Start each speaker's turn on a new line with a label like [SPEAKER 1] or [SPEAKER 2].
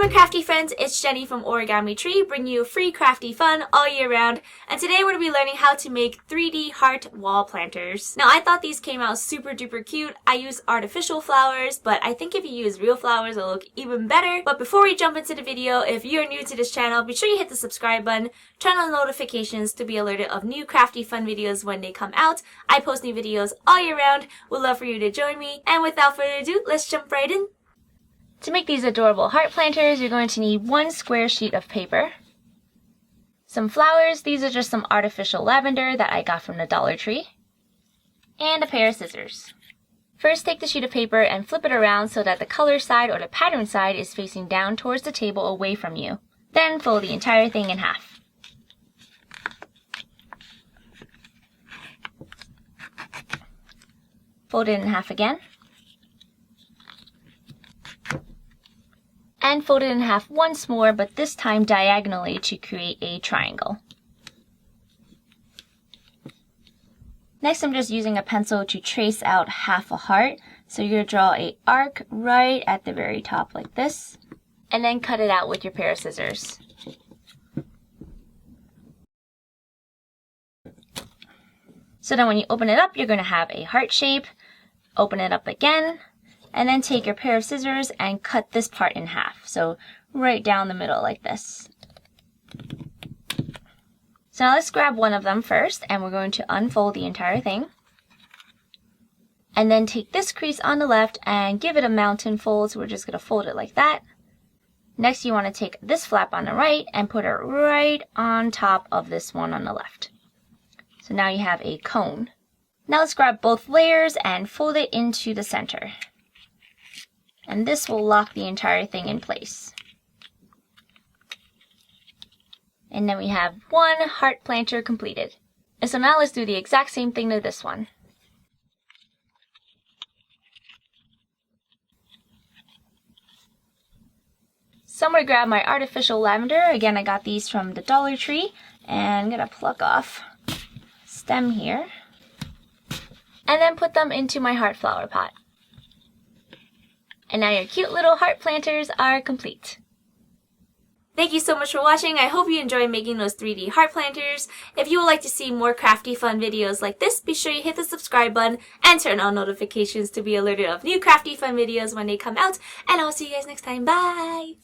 [SPEAKER 1] my crafty friends, it's Jenny from Origami Tree, bringing you free crafty fun all year round. And today we're going to be learning how to make 3D heart wall planters. Now I thought these came out super duper cute. I use artificial flowers, but I think if you use real flowers it'll look even better. But before we jump into the video, if you're new to this channel, be sure you hit the subscribe button, turn on notifications to be alerted of new crafty fun videos when they come out. I post new videos all year round. Would love for you to join me. And without further ado, let's jump right in. To make these adorable heart planters, you're going to need one square sheet of paper, some flowers, these are just some artificial lavender that I got from the Dollar Tree, and a pair of scissors. First, take the sheet of paper and flip it around so that the color side or the pattern side is facing down towards the table away from you. Then fold the entire thing in half. Fold it in half again. And fold it in half once more, but this time diagonally to create a triangle. Next, I'm just using a pencil to trace out half a heart. So you're going to draw an arc right at the very top like this, and then cut it out with your pair of scissors. So then when you open it up, you're going to have a heart shape. Open it up again. And then take your pair of scissors and cut this part in half. So right down the middle like this. So now let's grab one of them first, and we're going to unfold the entire thing. And then take this crease on the left and give it a mountain fold. So we're just going to fold it like that. Next, you want to take this flap on the right and put it right on top of this one on the left. So now you have a cone. Now let's grab both layers and fold it into the center. And this will lock the entire thing in place. And then we have one heart planter completed. And so now let's do the exact same thing to this one. So I'm going to grab my artificial lavender. Again, I got these from the Dollar Tree. And I'm going to pluck off stem here. And then put them into my heart flower pot. And now your cute little heart planters are complete. Thank you so much for watching. I hope you enjoyed making those 3D heart planters. If you would like to see more crafty fun videos like this, be sure you hit the subscribe button and turn on notifications to be alerted of new crafty fun videos when they come out. And I'll see you guys next time. Bye!